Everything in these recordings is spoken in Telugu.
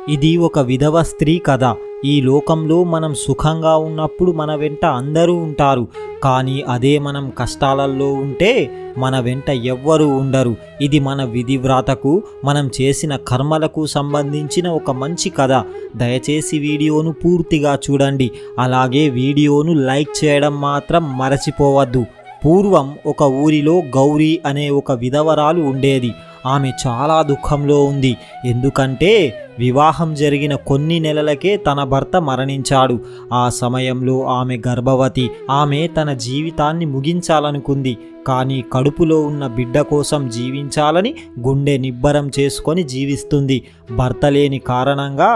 ఇది ఒక విధవ స్త్రీ కథ. ఈ లోకంలో మనం సుఖంగా ఉన్నప్పుడు మన వెంట అందరూ ఉంటారు, కానీ అదే మనం కష్టాలలో ఉంటే మన వెంట ఎవ్వరూ ఉండరు. ఇది మన విధివ్రాతకు, మనం చేసిన కర్మలకు సంబంధించిన ఒక మంచి కథ. దయచేసి వీడియోను పూర్తిగా చూడండి, అలాగే వీడియోను లైక్ చేయడం మాత్రం మరచిపోవద్దు. పూర్వం ఒక ఊరిలో గౌరీ అనే ఒక విధవరాలు ఉండేది. ఆమె చాలా దుఃఖంలో ఉంది. ఎందుకంటే వివాహం జరిగిన కొన్ని నెలలకే తన భర్త మరణించాడు. ఆ సమయంలో ఆమె గర్భవతి. ఆమె తన జీవితాన్ని ముగించాలనుకుంది, కానీ కడుపులో ఉన్న బిడ్డ కోసం జీవించాలని గుండె నిబ్బరం చేసుకొని జీవిస్తుంది. భర్త లేని కారణంగా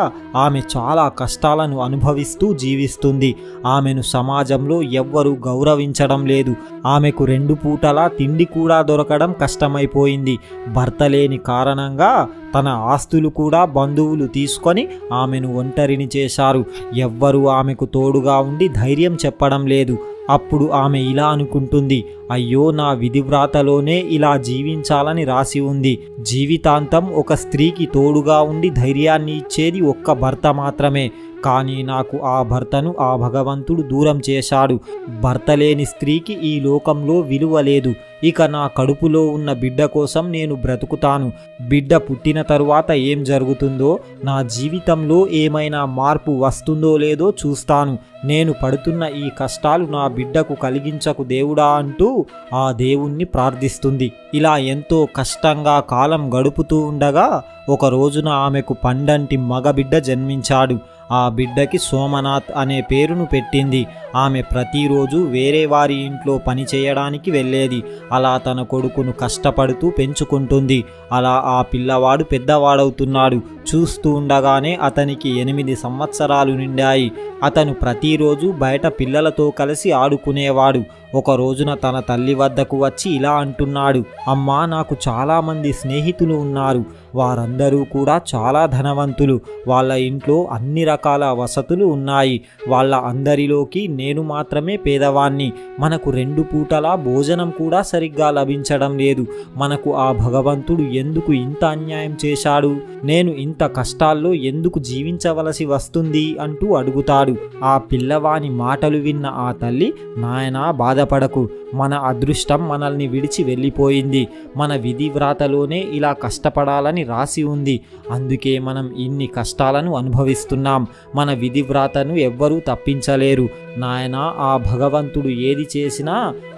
ఆమె చాలా కష్టాలను అనుభవిస్తూ జీవిస్తుంది. ఆమెను సమాజంలో ఎవ్వరూ గౌరవించడం లేదు. ఆమెకు 2 పూటలా తిండి కూడా దొరకడం కష్టమైపోయింది. భర్త లేని కారణంగా తన ఆస్తులు కూడా బంధువులు తీసుకొని ఆమెను ఒంటరిని చేశారు. ఎవ్వరూ ఆమెకు తోడుగా ఉండి ధైర్యం చెప్పడం లేదు. అప్పుడు ఆమె ఇలా అనుకుంటుంది, అయ్యో, నా విధివ్రాతలోనే ఇలా జీవించాలని రాసి ఉంది. జీవితాంతం ఒక స్త్రీకి తోడుగా ఉండి ధైర్యాన్ని ఇచ్చేది ఒక్క భర్త మాత్రమే. కానీ నాకు ఆ భర్తను ఆ భగవంతుడు దూరం చేశాడు. భర్త లేని స్త్రీకి ఈ లోకంలో విలువ లేదు. ఇక నా కడుపులో ఉన్న బిడ్డ కోసం నేను బ్రతుకుతాను. బిడ్డ పుట్టిన తరువాత ఏం జరుగుతుందో, నా జీవితంలో ఏమైనా మార్పు వస్తుందో లేదో చూస్తాను. నేను పడుతున్న ఈ కష్టాలు నా బిడ్డకు కలిగించకు దేవుడా అంటూ ఆ దేవుణ్ణి ప్రార్థిస్తుంది. ఇలా ఎంతో కష్టంగా కాలం గడుపుతూ ఉండగా ఒక రోజున ఆమెకు పండంటి మగబిడ్డ జన్మించాడు. ఆ బిడ్డకి సోమనాథ్ అనే పేరును పెట్టింది. ఆమె ప్రతిరోజు వేరే వారి ఇంట్లో పని చేయడానికి వెళ్ళేది. అలా తన కొడుకును కష్టపడుతూ పెంచుకుంటుంది. అలా ఆ పిల్లవాడు పెద్దవాడవుతున్నాడు. చూస్తూ ఉండగానే అతనికి 8 సంవత్సరాలు నిండాయి. అతను ప్రతిరోజు బయట పిల్లలతో కలిసి ఆడుకునేవాడు. ఒక రోజున తన తల్లి వద్దకు వచ్చి ఇలా అంటున్నాడు, అమ్మా, నాకు చాలామంది స్నేహితులు ఉన్నారు. వారందరూ కూడా చాలా ధనవంతులు. వాళ్ళ ఇంట్లో అన్ని రకాల వసతులు ఉన్నాయి. వాళ్ళ అందరిలోకి నేను మాత్రమే పేదవాణ్ణి. మనకు 2 పూటలా భోజనం కూడా సరిగ్గా లభించడం లేదు. మనకు ఆ భగవంతుడు ఎందుకు ఇంత అన్యాయం చేశాడు? నేను ఇంత కష్టాల్లో ఎందుకు జీవించవలసి వస్తుంది అంటూ అడుగుతాడు. ఆ పిల్లవాని మాటలు విన్న ఆ తల్లి, నాయనా, బాధపడకు. మన అదృష్టం మనల్ని విడిచి వెళ్ళిపోయింది. మన విధి వ్రాతలోనే ఇలా కష్టపడాలని రాసి ఉంది. అందుకే మనం ఇన్ని కష్టాలను అనుభవిస్తున్నాం. మన విధి వ్రాతను ఎవ్వరూ తప్పించలేరు. నాయనా, ఆ భగవంతుడు ఏది చేసినా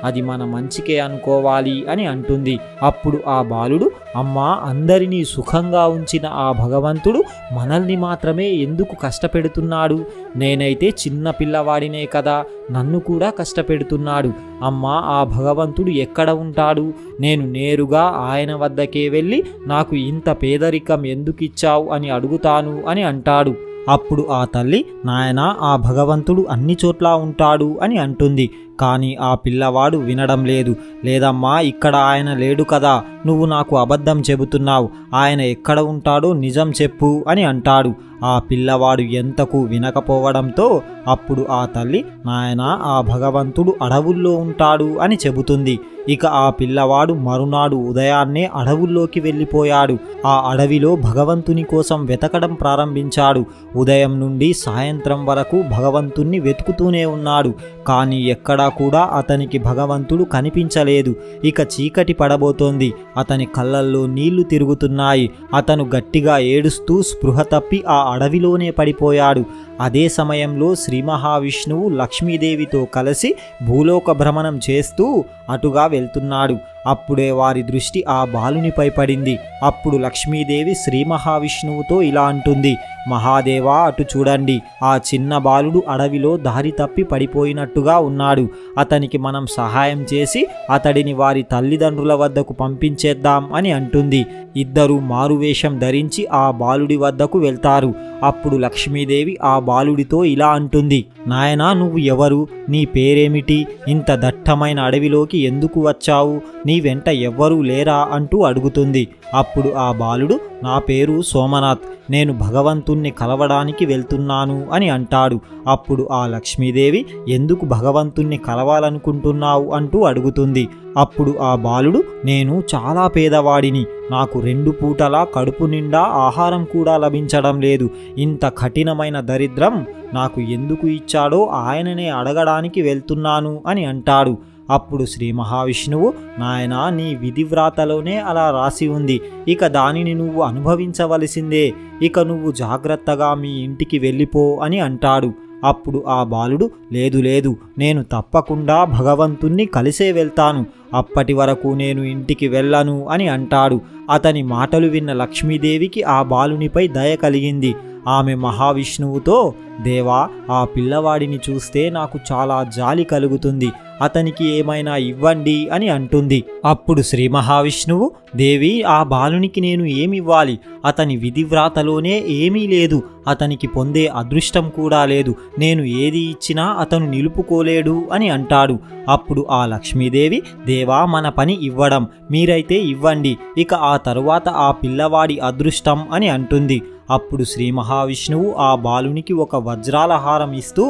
అది మన మంచికే అనుకోవాలి అని అంటుంది. అప్పుడు ఆ బాలుడు, అమ్మా, అందరినీ సుఖంగా ఉంచిన ఆ భగవంతుడు మనల్ని మాత్రమే ఎందుకు కష్టపెడుతున్నాడు? నేనైతే చిన్న పిల్లవాడినే కదా, నన్ను కూడా కష్టపెడుతున్నాడు. అమ్మా, ఆ భగవంతుడు ఎక్కడ ఉంటాడు? నేను నేరుగా ఆయన వద్దకే వెళ్ళి నాకు ఇంత పేదరికం ఎందుకు ఇచ్చావు అని అడుగుతాను అని అంటాడు. అప్పుడు ఆ తల్లి, నాయనా, ఆ భగవంతుడు అన్ని చోట్ల ఉంటాడు అని అంటుంది. కానీ ఆ పిల్లవాడు వినడం లేదు. లేదమ్మా, ఇక్కడ ఆయన లేడు కదా, నువ్వు నాకు అబద్ధం చెబుతున్నావు. ఆయన ఎక్కడ ఉంటాడో నిజం చెప్పు అని అంటాడు. ఆ పిల్లవాడు ఎంతకు వినకపోవడంతో అప్పుడు ఆ తల్లి, నాయనా, ఆ భగవంతుడు అడవుల్లో ఉంటాడు అని చెబుతుంది. ఇక ఆ పిల్లవాడు మరునాడు ఉదయాన్నే అడవుల్లోకి వెళ్ళిపోయాడు. ఆ అడవిలో భగవంతుని కోసం వెతకడం ప్రారంభించాడు. ఉదయం నుండి సాయంత్రం వరకు భగవంతుణ్ణి వెతుకుతూనే ఉన్నాడు. కానీ ఎక్కడా కూడా అతనికి భగవంతుడు కనిపించలేదు. ఇక చీకటి పడబోతోంది. అతని కళ్ళల్లో నీళ్లు తిరుగుతున్నాయి. అతను గట్టిగా ఏడుస్తూ స్పృహ తప్పి ఆ అడవిలోనే పడిపోయాడు. అదే సమయంలో శ్రీ మహావిష్ణువు లక్ష్మీదేవితో కలిసి భూలోక భ్రమణం చేస్తూ అటుగా వెళ్తున్నాడు. అప్పుడే వారి దృష్టి ఆ బాలునిపై పడింది. అప్పుడు లక్ష్మీదేవి శ్రీ మహావిష్ణువుతో ఇలా అంటుంది, మహాదేవా, అటు చూడండి. ఆ చిన్న బాలుడు అడవిలో దారి తప్పి పడిపోయినట్టుగా ఉన్నాడు. అతనికి మనం సహాయం చేసి అతడిని వారి తల్లిదండ్రుల వద్దకు పంపించేద్దాం అని అంటుంది. ఇద్దరు మారువేషం ధరించి ఆ బాలుడి వద్దకు వెళ్తారు. అప్పుడు లక్ష్మీదేవి ఆ బాలుడితో ఇలా అంటుంది, నాయనా, నువ్వు ఎవరు? నీ పేరేమిటి? ఇంత దట్టమైన అడవిలోకి ఎందుకు వచ్చావు? నీ వెంట ఎవ్వరూ లేరా అంటూ అడుగుతుంది. అప్పుడు ఆ బాలుడు, నా పేరు సోమనాథ్, నేను భగవంతుణ్ణి కలవడానికి వెళ్తున్నాను అని అంటాడు. అప్పుడు ఆ లక్ష్మీదేవి ఎందుకు భగవంతుణ్ణి కలవాలనుకుంటున్నావు అంటూ అడుగుతుంది. అప్పుడు ఆ బాలుడు, నేను చాలా పేదవాడిని, నాకు 2 పూటలా కడుపు నిండా ఆహారం కూడా లభించడం లేదు, ఇంత కఠినమైన దరిద్రం నాకు ఎందుకు ఇచ్చాడో ఆయననే అడగడానికి వెళ్తున్నాను అని అంటాడు. అప్పుడు శ్రీ మహావిష్ణువు, నాయనా, నీ విధివ్రాతలోనే అలా రాసి ఉంది, ఇక దానిని నువ్వు అనుభవించవలసిందే, ఇక నువ్వు జాగ్రత్తగా మీ ఇంటికి వెళ్ళిపో అని అంటాడు. అప్పుడు ఆ బాలుడు, లేదు లేదు, నేను తప్పకుండా భగవంతుణ్ణి కలిసే వెళ్తాను, అప్పటి వరకు నేను ఇంటికి వెళ్ళను అని అంటాడు. అతని మాటలు విన్న లక్ష్మీదేవికి ఆ బాలునిపై దయ కలిగింది. ఆమె మహావిష్ణువుతో, దేవా, ఆ పిల్లవాడిని చూస్తే నాకు చాలా జాలి కలుగుతుంది, అతనికి ఏమైనా ఇవ్వండి అని అంటుంది. అప్పుడు శ్రీ మహావిష్ణువు, దేవి, ఆ బాలునికి నేను ఏమివ్వాలి, అతని విధివ్రాతలోనే ఏమీ లేదు, అతనికి పొందే అదృష్టం కూడా లేదు, నేను ఏది ఇచ్చినా అతను నిలుపుకోలేడు అని అంటాడు. అప్పుడు ఆ లక్ష్మీదేవి, దేవా, మన పని ఇవ్వడం, మీరైతే ఇవ్వండి, ఇక ఆ తరువాత ఆ పిల్లవాడి అదృష్టం అని అంటుంది. అప్పుడు శ్రీ మహావిష్ణువు ఆ బాలునికి ఒక వజ్రాల హారం ఇస్తూ,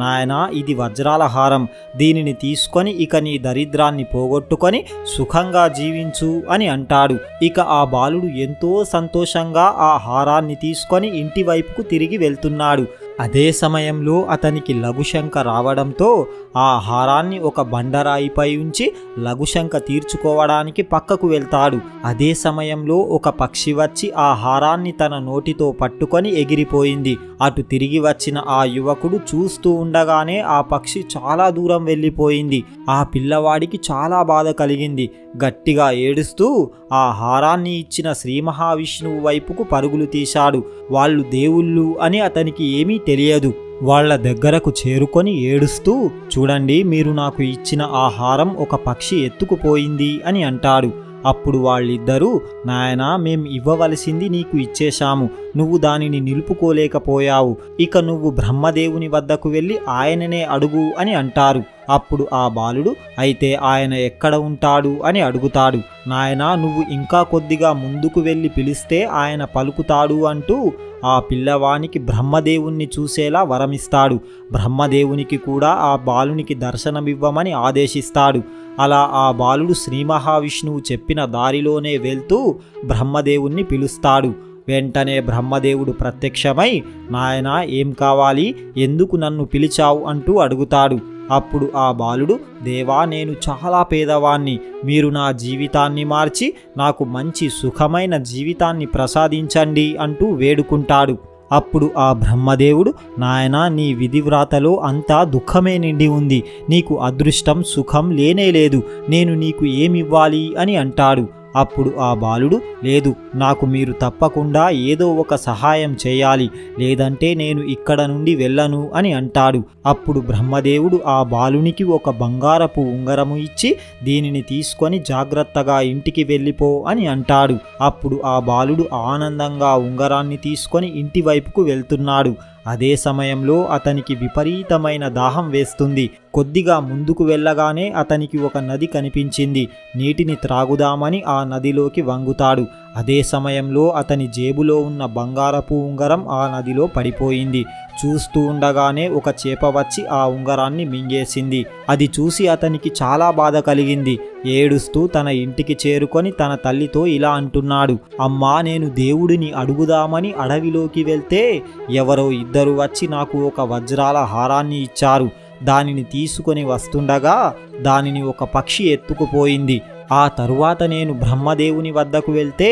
నాయనా, ఇది వజ్రాల హారం, దీనిని తీసుకొని ఇక నీ దరిద్రాన్ని పోగొట్టుకొని సుఖంగా జీవించు అని అంటాడు. ఇక ఆ బాలుడు ఎంతో సంతోషంగా ఆ హారాన్ని తీసుకొని ఇంటి వైపుకు తిరిగి వెళ్తున్నాడు. అదే సమయంలో అతనికి లఘుశంక రావడంతో ఆ హారాన్ని ఒక బండరాయిపై ఉంచి లఘుశంక తీర్చుకోవడానికి పక్కకు వెళ్తాడు. అదే సమయంలో ఒక పక్షి వచ్చి ఆ హారాన్ని తన నోటితో పట్టుకొని ఎగిరిపోయింది. అటు తిరిగి వచ్చిన ఆ యువకుడు చూస్తూ ఉండగానే ఆ పక్షి చాలా దూరం వెళ్ళిపోయింది. ఆ పిల్లవాడికి చాలా బాధ కలిగింది. గట్టిగా ఏడుస్తూ ఆ హారాన్ని ఇచ్చిన శ్రీ మహావిష్ణువు వైపుకు పరుగులు తీశాడు. వాళ్ళు దేవుళ్ళు అని అతనికి ఏమీ తెలియదు. వాళ్ళ దగ్గరకు చేరుకొని ఏడుస్తూ, చూడండి, మీరు నాకు ఇచ్చిన ఆ హారం ఒక పక్షి ఎత్తుకుపోయింది అని అంటాడు. అప్పుడు వాళ్ళిద్దరూ, నాయనా, మేం ఇవ్వవలసింది నీకు ఇచ్చేశాము, నువ్వు దానిని నిలుపుకోలేకపోయావు, ఇక నువ్వు బ్రహ్మదేవుని వద్దకు వెళ్ళి ఆయననే అడుగు అని అంటారు. అప్పుడు ఆ బాలుడు, అయితే ఆయన ఎక్కడ ఉంటాడు అని అడుగుతాడు. నాయనా, నువ్వు ఇంకా కొద్దిగా ముందుకు వెళ్ళి పిలిస్తే ఆయన పలుకుతాడు అంటూ ఆ పిల్లవానికి బ్రహ్మదేవుణ్ణి చూసేలా వరమిస్తాడు. బ్రహ్మదేవునికి కూడా ఆ బాలునికి దర్శనమివ్వమని ఆదేశిస్తాడు. అలా ఆ బాలుడు శ్రీ మహావిష్ణువు చెప్పిన దారిలోనే వెళ్తూ బ్రహ్మదేవుణ్ణి పిలుస్తాడు. వెంటనే బ్రహ్మదేవుడు ప్రత్యక్షమై, నాయనా, ఏం కావాలి, ఎందుకు నన్ను పిలిచావు అంటూ అడుగుతాడు. అప్పుడు ఆ బాలుడు, దేవా, నేను చాలా పేదవాణ్ణి, మీరు నా జీవితాన్ని మార్చి నాకు మంచి సుఖమైన జీవితాన్ని ప్రసాదించండి అంటూ వేడుకుంటాడు. అప్పుడు ఆ బ్రహ్మదేవుడు, నాయనా, నీ విధివ్రాతలో అంతా దుఃఖమే నిండి ఉంది, నీకు అదృష్టం సుఖం లేనేలేదు, నేను నీకు ఏమివ్వాలి అని అంటాడు. అప్పుడు ఆ బాలుడు, లేదు, నాకు మీరు తప్పకుండా ఏదో ఒక సహాయం చేయాలి, లేదంటే నేను ఇక్కడ నుండి వెళ్ళను అని అంటాడు. అప్పుడు బ్రహ్మదేవుడు ఆ బాలునికి ఒక బంగారపు ఉంగరము ఇచ్చి, దీనిని తీసుకొని జాగ్రత్తగా ఇంటికి వెళ్ళిపో అని అంటాడు. అప్పుడు ఆ బాలుడు ఆనందంగా ఉంగరాన్ని తీసుకొని ఇంటి వైపుకు వెళ్తున్నాడు. అదే సమయంలో అతనికి విపరీతమైన దాహం వేస్తుంది. కొద్దిగా ముందుకు వెళ్ళగానే అతనికి ఒక నది కనిపించింది. నీటిని త్రాగుదామని ఆ నదిలోకి వంగుతాడు. అదే సమయంలో అతని జేబులో ఉన్న బంగారపు ఉంగరం ఆ నదిలో పడిపోయింది. చూస్తూ ఉండగానే ఒక చేప వచ్చి ఆ ఉంగరాన్ని మింగేసింది. అది చూసి అతనికి చాలా బాధ కలిగింది. ఏడుస్తూ తన ఇంటికి చేరుకొని తన తల్లితో ఇలా అంటున్నాడు, అమ్మా, నేను దేవుడిని అడుగుదామని అడవిలోకి వెళ్తే ఎవరో ఇద్దరు వచ్చి నాకు ఒక వజ్రాల హారాన్ని ఇచ్చారు. దానిని తీసుకొని వస్తుండగా దానిని ఒక పక్షి ఎత్తుకుపోయింది. ఆ తరువాత నేను బ్రహ్మదేవుని వద్దకు వెళ్తే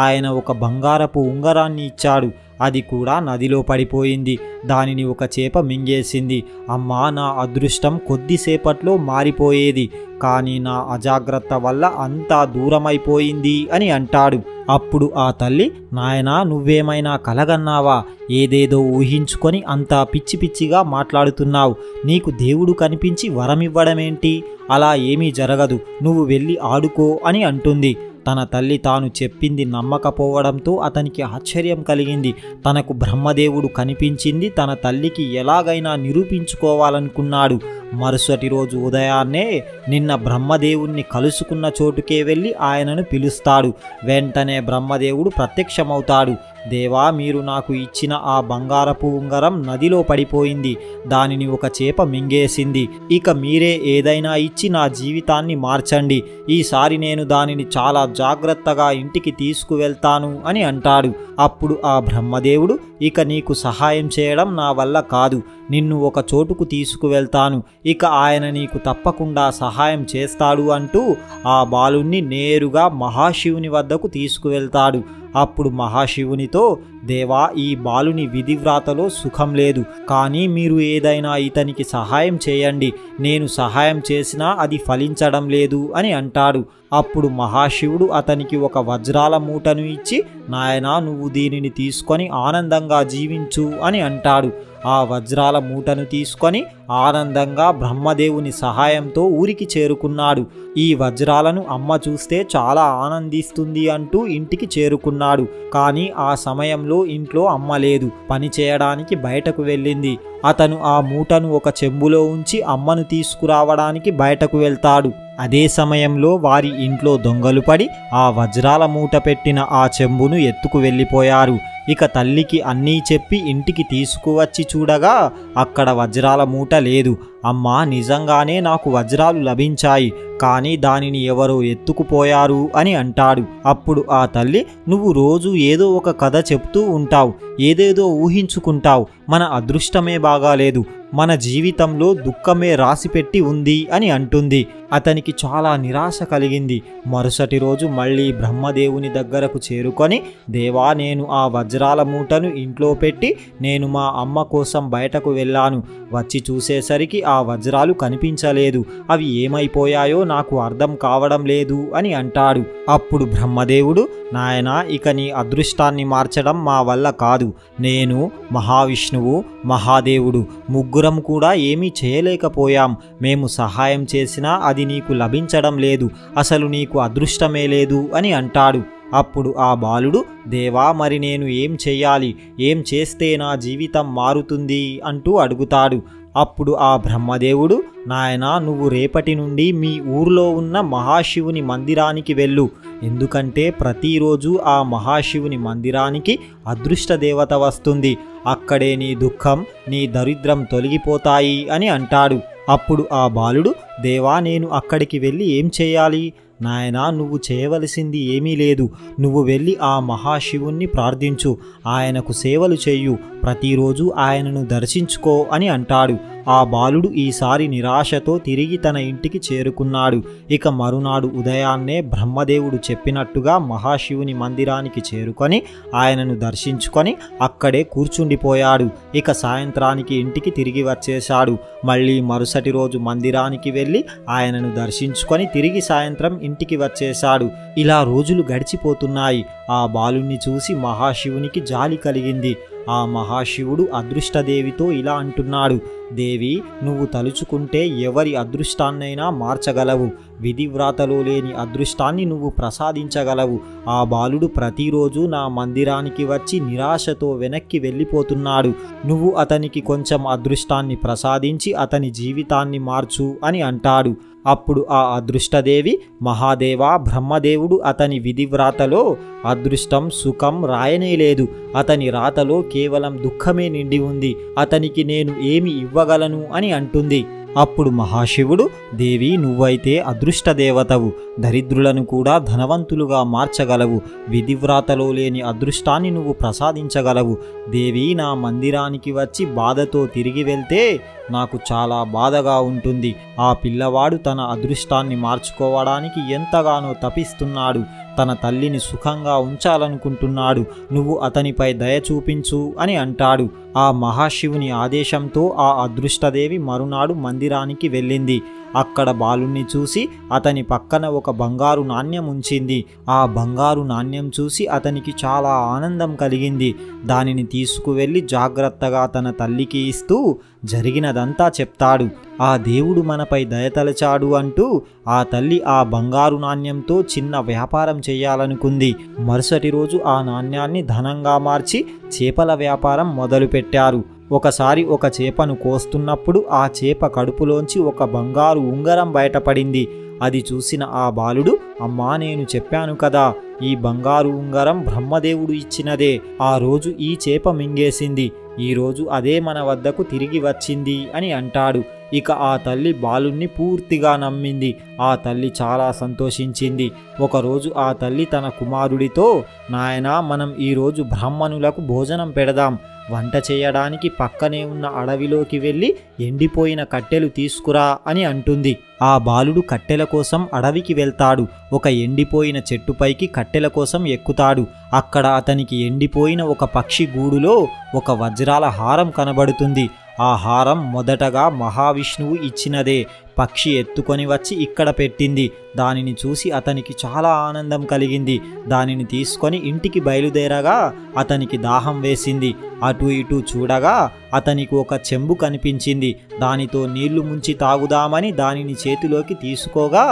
ఆయన ఒక బంగారపు ఉంగరాన్ని ఇచ్చాడు. అది కూడా నదిలో పడిపోయింది. దానిని ఒక చేప మింగేసింది. అమ్మా, నా అదృష్టం కొద్దిసేపట్లో మారిపోయేది, కానీ నా అజాగ్రత్త వల్ల అంతా దూరమైపోయింది అని అంటాడు. అప్పుడు ఆ తల్లి, నాయనా, నువ్వేమైనా కలగన్నావా? ఏదేదో ఊహించుకొని అంతా పిచ్చి పిచ్చిగా మాట్లాడుతున్నావు. నీకు దేవుడు కనిపించి వరమివ్వడమేంటి? అలా ఏమీ జరగదు, నువ్వు వెళ్ళి ఆడుకో అని అంటుంది. తన తల్లి తాను చెప్పింది నమ్మకపోవడంతో అతనికి ఆశ్చర్యం కలిగింది. తనకు బ్రహ్మదేవుడు కనిపించింది తన తల్లికి ఎలాగైనా నిరూపించుకోవాలనుకున్నాడు. మరుసటి రోజు ఉదయాన్నే నిన్న బ్రహ్మదేవుణ్ణి కలుసుకున్న చోటుకే వెళ్ళి ఆయనను పిలుస్తాడు. వెంటనే బ్రహ్మదేవుడు ప్రత్యక్షమవుతాడు. దేవా, మీరు నాకు ఇచ్చిన ఆ బంగారపు ఉంగరం నదిలో పడిపోయింది. దానిని ఒక చేప మింగేసింది. ఇక మీరే ఏదైనా ఇచ్చి నా జీవితాన్ని మార్చండి. ఈసారి నేను దానిని చాలా జాగ్రత్తగా ఇంటికి తీసుకువెళ్తాను అని అంటాడు. అప్పుడు ఆ బ్రహ్మదేవుడు, ఇక నీకు సహాయం చేయడం నా వల్ల కాదు. నిన్ను ఒక చోటుకు తీసుకువెళ్తాను. ఇక ఆయన నీకు తప్పకుండా సహాయం చేస్తాడు అంటూ ఆ బాలుణ్ణి నేరుగా మహాశివుని వద్దకు తీసుకువెళ్తాడు. అప్పుడు మహాశివునితో, దేవా, ఈ బాలుని విధివ్రాతలో సుఖం లేదు. కానీ మీరు ఏదైనా ఇతనికి సహాయం చేయండి. నేను సహాయం చేసినా అది ఫలించడం లేదు అని అంటాడు. అప్పుడు మహాశివుడు అతనికి ఒక వజ్రాల మూటను ఇచ్చి, నాయనా, నువ్వు దీనిని తీసుకొని ఆనందంగా జీవించు అని అంటాడు. ఆ వజ్రాల మూటను తీసుకొని ఆనందంగా బ్రహ్మదేవుని సహాయంతో ఊరికి చేరుకున్నాడు. ఈ వజ్రాలను అమ్మ చూస్తే చాలా ఆనందిస్తుంది అంటూ ఇంటికి చేరుకున్నాడు. కానీ ఆ సమయంలో ఇంట్లో అమ్మ లేదు. పని చేయడానికి బయటకు వెళ్ళింది. అతను ఆ మూటను ఒక చెంబులో ఉంచి అమ్మను తీసుకురావడానికి బయటకు వెళ్తాడు. అదే సమయంలో వారి ఇంట్లో దొంగలు పడి ఆ వజ్రాల మూట పెట్టిన ఆ చెంబును ఎత్తుకు వెళ్ళిపోయారు. ఇక తల్లికి అన్నీ చెప్పి ఇంటికి తీసుకువచ్చి చూడగా అక్కడ వజ్రాల మూట లేదు. అమ్మా, నిజంగానే నాకు వజ్రాలు లభించాయి, కానీ దానిని ఎవరో ఎత్తుకుపోయారు అని అంటాడు. అప్పుడు ఆ తల్లి, నువ్వు రోజు ఏదో ఒక కథ చెప్తూ ఉంటావు, ఏదేదో ఊహించుకుంటావు. మన అదృష్టమే బాగాలేదు, మన జీవితంలో దుఃఖమే రాసిపెట్టి ఉంది అని అంటుంది. అతనికి చాలా నిరాశ కలిగింది. మరుసటి రోజు మళ్ళీ బ్రహ్మదేవుని దగ్గరకు చేరుకొని, దేవా, నేను ఆ వజ్రాల మూటను ఇంట్లో పెట్టి నేను మా అమ్మ కోసం బయటకు వెళ్ళాను. వచ్చి చూసేసరికి ఆ వజ్రాలు కనిపించలేదు. అవి ఏమైపోయాయో నాకు అర్థం కావడం లేదు అని అంటాడు. అప్పుడు బ్రహ్మదేవుడు, నాయనా, ఇక నీ అదృష్టాన్ని మార్చడం మా వల్ల కాదు. నేను, మహావిష్ణువు, మహాదేవుడు ముగ్గురం కూడా ఏమీ చేయలేకపోయాం. మేము సహాయం చేసినా అది నీకు లభించడం లేదు. అసలు నీకు అదృష్టమే లేదు అని అంటాడు. అప్పుడు ఆ బాలుడు, దేవా, మరి నేను ఏం చెయ్యాలి? ఏం చేస్తే నా జీవితం మారుతుంది అంటూ అడుగుతాడు. అప్పుడు ఆ బ్రహ్మదేవుడు, నాయనా, నువ్వు రేపటి నుండి మీ ఊర్లో ఉన్న మహాశివుని మందిరానికి వెళ్ళు. ఎందుకంటే ప్రతిరోజు ఆ మహాశివుని మందిరానికి అదృష్ట దేవత వస్తుంది. అక్కడే నీ దుఃఖం, నీ దరిద్రం తొలగిపోతాయి అని అంటాడు. అప్పుడు ఆ బాలుడు, దేవా, నేను అక్కడికి వెళ్ళి ఏం చేయాలి? నాయనా, నువ్వు చేయవలసింది ఏమీ లేదు. నువ్వు వెళ్ళి ఆ మహాశివుణ్ణి ప్రార్థించు, ఆయనకు సేవలు చెయ్యు, ప్రతిరోజు ఆయనను దర్శించుకో అని అంటాడు. ఆ బాలుడు ఈసారి నిరాశతో తిరిగి తన ఇంటికి చేరుకున్నాడు. ఇక మరునాడు ఉదయాన్నే బ్రహ్మదేవుడు చెప్పినట్టుగా మహాశివుని మందిరానికి చేరుకొని ఆయనను దర్శించుకొని అక్కడే కూర్చుండిపోయాడు. ఇక సాయంత్రానికి ఇంటికి తిరిగి వచ్చేశాడు. మళ్ళీ మరుసటి రోజు మందిరానికి వెళ్ళి ఆయనను దర్శించుకొని తిరిగి సాయంత్రం ఇంటికి వచ్చేశాడు. ఇలా రోజులు గడిచిపోతున్నాయి. ఆ బాలుణ్ణి చూసి మహాశివునికి జాలి కలిగింది. ఆ మహాశివుడు అదృష్టదేవితో ఇలా అంటున్నాడు, దేవి, నువ్వు తలుచుకుంటే ఎవరి అదృష్టాన్నైనా మార్చగలవు. విధివ్రాతలో లేని అదృష్టాన్ని నువ్వు ప్రసాదించగలవు. ఆ బాలుడు ప్రతిరోజు నా మందిరానికి వచ్చి నిరాశతో వెనక్కి వెళ్ళిపోతున్నాడు. నువ్వు అతనికి కొంచెం అదృష్టాన్ని ప్రసాదించి అతని జీవితాన్ని మార్చు అని అంటాడు. అప్పుడు ఆ అదృష్టదేవి, మహాదేవా, బ్రహ్మదేవుడు అతని విధివ్రాతలో అదృష్టం, సుఖం రాయనే లేదు. అతని రాతలో కేవలం దుఃఖమే నిండి ఉంది. అతనికి నేను ఏమి ఇవ్వగలను అని అంటుంది. అప్పుడు మహాశివుడు, దేవి, నువ్వైతే అదృష్టదేవతవు, దరిద్రులను కూడా ధనవంతులుగా మార్చగలవు. విధివ్రాతలో లేని అదృష్టాన్ని నువ్వు ప్రసాదించగలవు. దేవి, నా మందిరానికి వచ్చి బాధతో తిరిగి వెళ్తే నాకు చాలా బాధగా ఉంటుంది. ఆ పిల్లవాడు తన అదృష్టాన్ని మార్చుకోవడానికి ఎంతగానో తపిస్తున్నాడు. తన తల్లిని సుఖంగా ఉంచాలనుకుంటున్నాడు. నువ్వు అతనిపై దయ చూపించు అని అంటాడు. ఆ మహాశివుని ఆదేశంతో ఆ అదృష్టదేవి మరునాడు మందిరానికి వెళ్ళింది. అక్కడ బాలుణ్ణి చూసి అతని పక్కన ఒక బంగారు నాణ్యం ఉంచింది. ఆ బంగారు నాణ్యం చూసి అతనికి చాలా ఆనందం కలిగింది. దానిని తీసుకువెళ్ళి జాగ్రత్తగా తన తల్లికి ఇస్తూ జరిగినదంతా చెప్తాడు. ఆ దేవుడు మనపై దయతలచాడు అంటూ ఆ తల్లి ఆ బంగారు నాణ్యంతో చిన్న వ్యాపారం చేయాలనుకుంది. మరుసటి రోజు ఆ నాణ్యాన్ని ధనంగా మార్చి చేపల వ్యాపారం మొదలుపెట్టారు. ఒకసారి ఒక చేపను కోస్తున్నప్పుడు ఆ చేప కడుపులోంచి ఒక బంగారు ఉంగరం బయటపడింది. అది చూసిన ఆ బాలుడు, అమ్మా నేను చెప్పాను కదా, ఈ బంగారు ఉంగరం బ్రహ్మదేవుడు ఇచ్చినదే. ఆ రోజు ఈ చేప మింగేసింది, ఈరోజు అదే మన వద్దకు తిరిగి వచ్చింది అని అంటాడు. ఇక ఆ తల్లి బాలుణ్ణి పూర్తిగా నమ్మింది. ఆ తల్లి చాలా సంతోషించింది. ఒకరోజు ఆ తల్లి తన కుమారుడితో, నాయనా మనం ఈరోజు బ్రాహ్మణులకు భోజనం పెడదాం, వంట చేయడానికి పక్కనే ఉన్న అడవిలోకి వెళ్ళి ఎండిపోయిన కట్టెలు తీసుకురా అని అంటుంది. ఆ బాలుడు కట్టెల కోసం అడవికి వెళ్తాడు. ఒక ఎండిపోయిన చెట్టుపైకి కట్టెల కోసం ఎక్కుతాడు. అక్కడ అతనికి ఎండిపోయిన ఒక పక్షి గూడులో ఒక వజ్రాల హారం కనబడుతుంది. ఆ హారం మొదటగా మహావిష్ణువు ఇచ్చినదే. పక్షి ఎత్తుకొని వచ్చి ఇక్కడ పెట్టింది. దానిని చూసి అతనికి చాలా ఆనందం కలిగింది. దానిని తీసుకొని ఇంటికి బయలుదేరగా అతనికి దాహం వేసింది. అటు ఇటు చూడగా అతనికి ఒక చెంబు కనిపించింది. దానితో నీళ్లు ముంచి తాగుదామని దానిని చేతిలోకి తీసుకోగా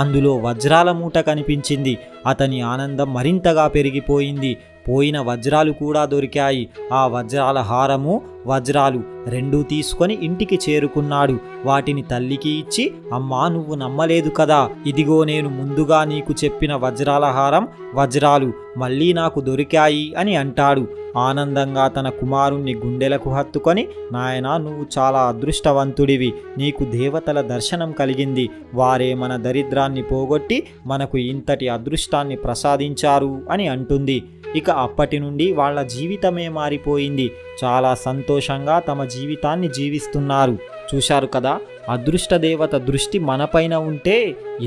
అందులో వజ్రాల మూట కనిపించింది. అతని ఆనందం మరింతగా పెరిగిపోయింది. పోయిన వజ్రాలు కూడా దొరికాయి. ఆ వజ్రాల హారము, వజ్రాలు రెండూ తీసుకొని ఇంటికి చేరుకున్నాడు. వాటిని తల్లికి ఇచ్చి, అమ్మా నువ్వు నమ్మలేదు కదా, ఇదిగో నేను ముందుగా నీకు చెప్పిన వజ్రాల హారం, వజ్రాలు మళ్ళీ నాకు దొరికాయి అని అంటాడు. ఆనందంగా తన కుమారుణ్ణి గుండెలకు హత్తుకొని, నాయనా నువ్వు చాలా అదృష్టవంతుడివి, నీకు దేవతల దర్శనం కలిగింది, వారే మన దరిద్రాన్ని పోగొట్టి మనకు ఇంతటి అదృష్టాన్ని ప్రసాదించారు అని అంటుంది. ఇక అప్పటి నుండి వాళ్ళ జీవితమే మారిపోయింది. చాలా సంతోషంగా తమ జీవితాన్ని జీవిస్తున్నారు. చూశారు కదా, అదృష్ట దేవత దృష్టి మనపైన ఉంటే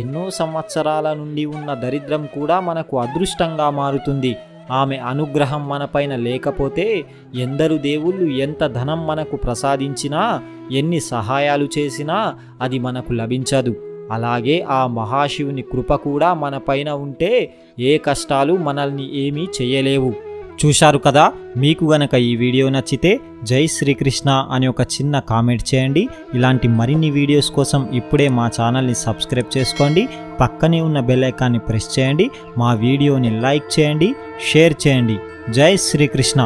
ఎన్నో సంవత్సరాల నుండి ఉన్న దరిద్రం కూడా మనకు అదృష్టంగా మారుతుంది. ఆమె అనుగ్రహం మనపైన లేకపోతే ఎందరు దేవుళ్ళు ఎంత ధనం మనకు ప్రసాదించినా, ఎన్ని సహాయాలు చేసినా అది మనకు లభించదు. అలాగే ఆ మహాశివుని కృప కూడా మనపైన ఉంటే ఏ కష్టాలు మనల్ని ఏమీ చేయలేవు. చూశారు కదా, మీకు గనక ఈ వీడియో నచ్చితే జై శ్రీకృష్ణ అని ఒక చిన్న కామెంట్ చేయండి. ఇలాంటి మరిన్ని వీడియోస్ కోసం ఇప్పుడే మా ఛానల్ని సబ్స్క్రైబ్ చేసుకోండి. పక్కనే ఉన్న బెల్ ఐకాన్ని ప్రెస్ చేయండి. మా వీడియోని లైక్ చేయండి, షేర్ చేయండి. జై శ్రీకృష్ణ.